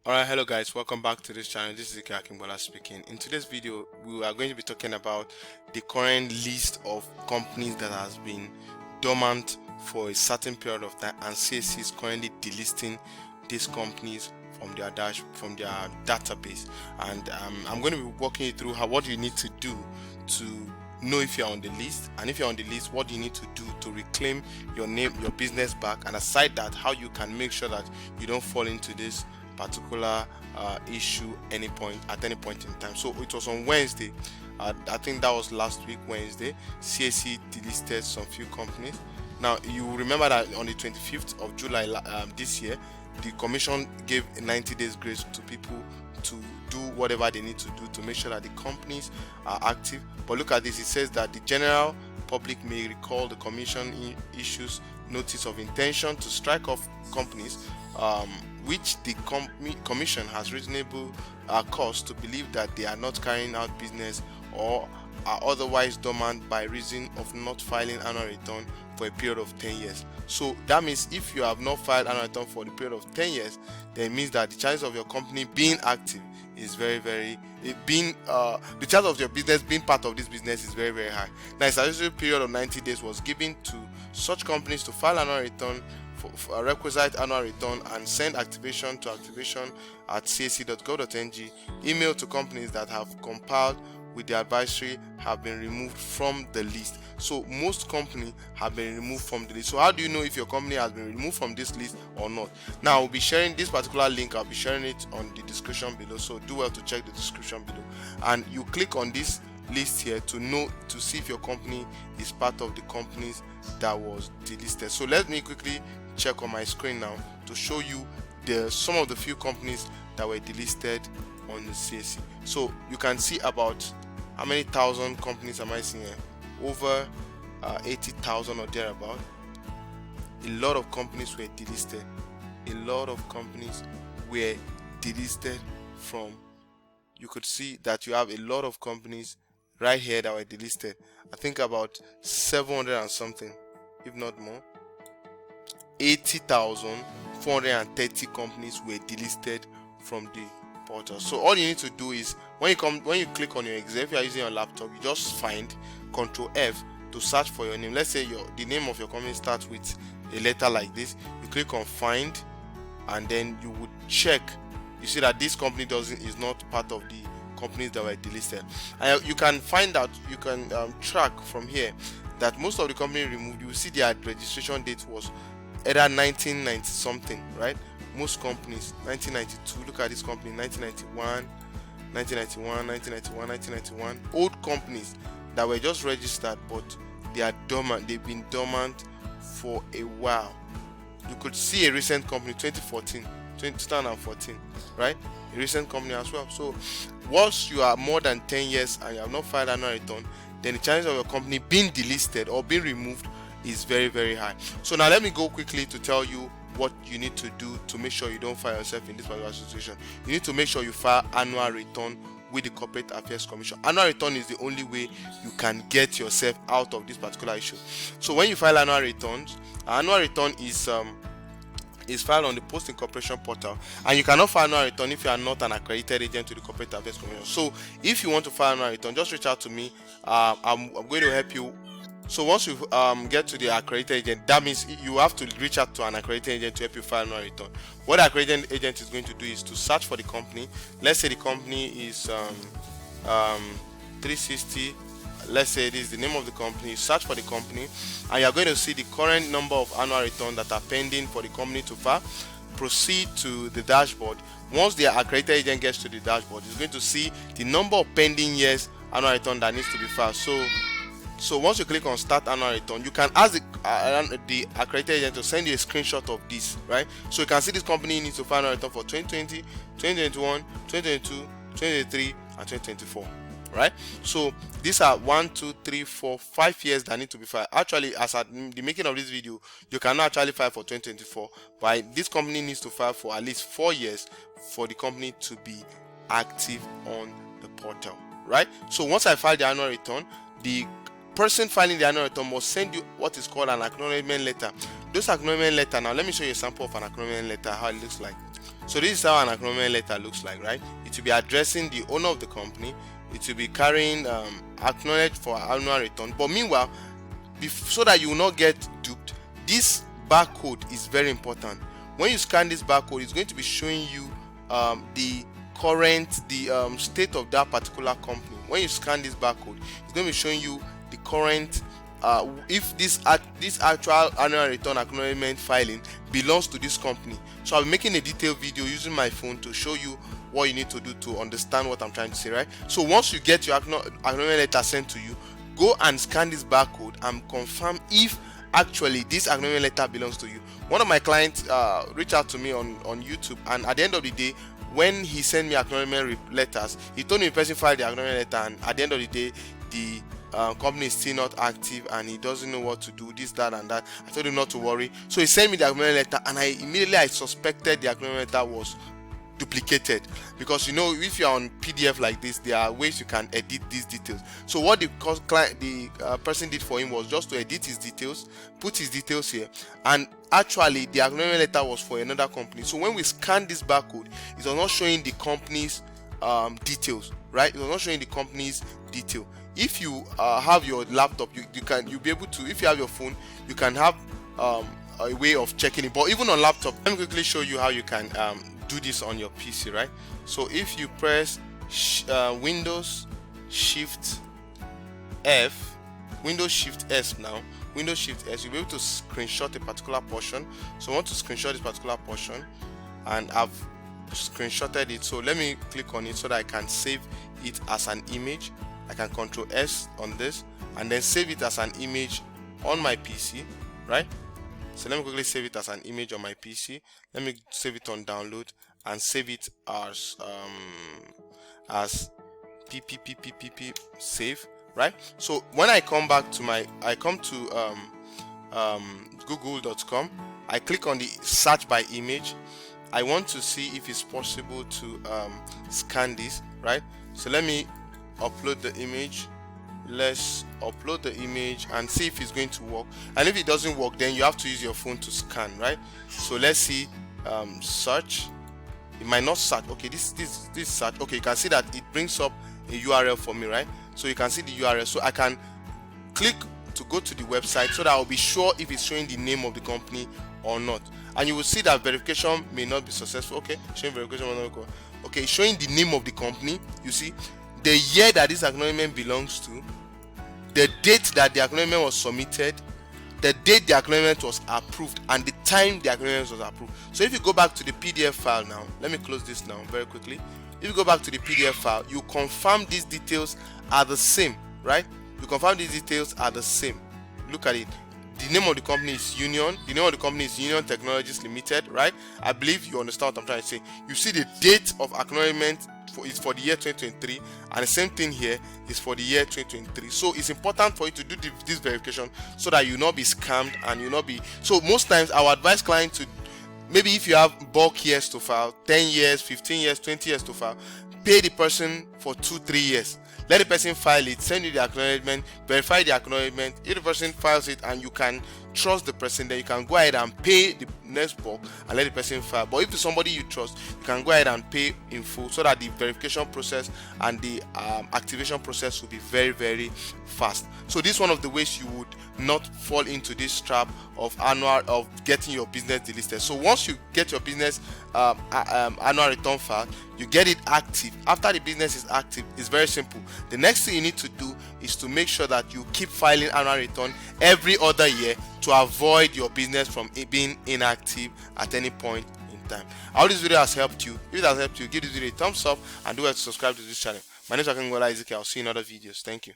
Alright, hello guys, welcome back to this channel. This is CAC speaking. In today's video, we are going to be talking about the current list of companies that has been dormant for a certain period of time, and CAC is currently delisting these companies from their database. And I'm going to be walking you through what you need to do to know if you're on the list, and if you're on the list, what you need to do to reclaim your name, your business back, and aside that, how you can make sure that you don't fall into this particular issue at any point in time. So it was on Wednesday, I think that was last week Wednesday, CAC delisted some few companies. Now you remember that on the 25th of July this year, the commission gave a 90 days grace to people to do whatever they need to do to make sure that the companies are active. But look at this, it says that the general public may recall the commission issues notice of intention to strike off companies which the commission has reasonable cause to believe that they are not carrying out business or are otherwise dormant by reason of not filing annual return for a period of 10 years. So that means if you have not filed annual return for the period of 10 years, then it means that the chances of your company being active is the chance of your business being part of this business is very, very high. Now, a statutory period of 90 days was given to such companies to file annual return for a requisite annual return and send activation to activation@cac.gov.ng. Email to companies that have compiled with the advisory have been removed from the list. So most companies have been removed from the list. So how do you know if your company has been removed from this list or not? Now I'll be sharing this particular link, I'll be sharing it on the description below, so do well to check the description below, and you click on this list here to see if your company is part of the companies that was delisted. So let me quickly check on my screen now to show you some of the few companies that were delisted on the CAC. So you can see about how many thousand companies am I seeing here? Over 80,000 or thereabout. A lot of companies were delisted. A lot of companies were delisted from. You could see that you have a lot of companies right here that were delisted. I think about 700 and something, if not more. 80,430 companies were delisted from the portal. So all you need to do is when you click on your Excel, if you are using your laptop, you just find Ctrl F to search for your name. Let's say the name of your company starts with a letter like this. You click on find, and then you would check. You see that this company is not part of the companies that were delisted, and you can find out, you can track from here that most of the company removed. You will see their registration date was either 1990 something, right? Most companies 1992. Look at this company, 1991. Old companies that were just registered, but they are dormant. They've been dormant for a while. You could see a recent company, 2014, right? A recent company as well. So once you are more than 10 years and you have not filed annual return, then the chances of your company being delisted or being removed is very, very high. So now let me go quickly to tell you what you need to do to make sure you don't find yourself in this particular situation. You need to make sure you file annual return with the Corporate Affairs Commission. Annual return is the only way you can get yourself out of this particular issue. So when you file annual return is filed on the Post Incorporation portal, and you cannot file annual return if you are not an accredited agent to the Corporate Affairs Commission. So if you want to file annual return, just reach out to me. I'm going to help you. So once you get to the accredited agent, that means you have to reach out to an accredited agent to help you file annual return. What the accredited agent is going to do is to search for the company. Let's say the company is 360. Let's say this is the name of the company. Search for the company, and you are going to see the current number of annual returns that are pending for the company to file. Proceed to the dashboard. Once the accredited agent gets to the dashboard, it's going to see the number of pending years annual return that needs to be filed. So once you click on start annual return, you can ask the accredited agent to send you a screenshot of this, right? So you can see this company needs to file annual return for 2020, 2021, 2022, 2023, and 2024, right? So these are 1, 2, 3, 4, 5 years that need to be filed. Actually, as at the making of this video, you cannot actually file for 2024, but this company needs to file for at least 4 years for the company to be active on the portal, right? So once I file the annual return, the person filing the annual return must send you what is called an acknowledgement letter. Those acknowledgement letter, now let me show you a sample of an acknowledgement letter, how it looks like. So this is how an acknowledgement letter looks like, right? It will be addressing the owner of the company. It will be carrying acknowledged for annual return. But meanwhile, so that you will not get duped, this barcode is very important. When you scan this barcode, it's going to be showing you the current state of that particular company. When you scan this barcode, it's going to be showing you the current if this actual annual return acknowledgement filing belongs to this company. So I'll be making a detailed video using my phone to show you what you need to do to understand what I'm trying to say, right? So once you get your acknowledgement letter sent to you, go and scan this barcode and confirm if actually this acknowledgement letter belongs to you. One of my clients reached out to me on YouTube, and at the end of the day, when he sent me acknowledgement letters, he told me the person filed the acknowledgement letter, and at the end of the day, the company is still not active and he doesn't know what to do, this, that, and that. I told him not to worry. So he sent me the acknowledgement letter, and I suspected the acknowledgement letter was duplicated, because you know, if you're on PDF like this, there are ways you can edit these details. So what the person did for him was just to edit his details, put his details here, and actually the acknowledgement letter was for another company. So when we scan this barcode, it was not showing the company's details, right? It was not showing the company's detail. If you have your laptop, you'll be able to, if you have your phone, you can have a way of checking it. But even on laptop, let me quickly show you how you can do this on your PC, right? So if you press Windows Shift F, Windows Shift S now, Windows Shift S, you'll be able to screenshot a particular portion. So I want to screenshot this particular portion, and I've screenshotted it. So let me click on it so that I can save it as an image. I can Control S on this and then save it as an image on my PC, right? So let me quickly save it as an image on my PC. Let me save it on download and save it as PPPPP save, right? So when I come back to google.com, I click on the search by image. I want to see if it's possible to scan this, right? So let me upload the image. Let's upload the image and see if it's going to work. And if it doesn't work, then you have to use your phone to scan, right? So let's see. Search. It might not search. Okay, this search. Okay, you can see that it brings up a URL for me, right? So you can see the URL. So I can click to go to the website so that I'll be sure if it's showing the name of the company or not. And you will see that verification may not be successful. Okay, showing verification will not go. Okay, showing the name of the company. You see the year that this acknowledgement belongs to, the date that the acknowledgement was submitted, the date the acknowledgement was approved, and the time the acknowledgement was approved. So if you go back to the PDF file now, let me close this now very quickly. If you go back to the PDF file, you confirm these details are the same, right? You confirm these details are the same. Look at it. The name of the company is Union. The name of the company is Union Technologies Limited, right? I believe you understand what I'm trying to say. You see the date of acknowledgement is for the year 2023, and the same thing here is for the year 2023. So it's important for you to do this verification so that you not be scammed and you not be. So most times I would advise clients to, maybe if you have bulk years to file, 10 years, 15 years, 20 years to file, pay the person for 2-3 years. Let the person file it, send you the acknowledgement, verify the acknowledgement. If the person files it and you can trust the person, then you can go ahead and pay the next bulk and let the person file. But if it's somebody you trust, you can go ahead and pay in full so that the verification process and the activation process will be very, very fast. So this is one of the ways you would not fall into this trap of getting your business delisted. So once you get your business annual return file, you get it active. After the business is active, it's very simple. The next thing you need to do is to make sure that you keep filing annual return every other year to avoid your business from being inactive at any point in time. I hope this video has helped you. If it has helped you, give this video a thumbs up and do well to subscribe to this channel. My name is Ezekiel. I'll see you in other videos. Thank you.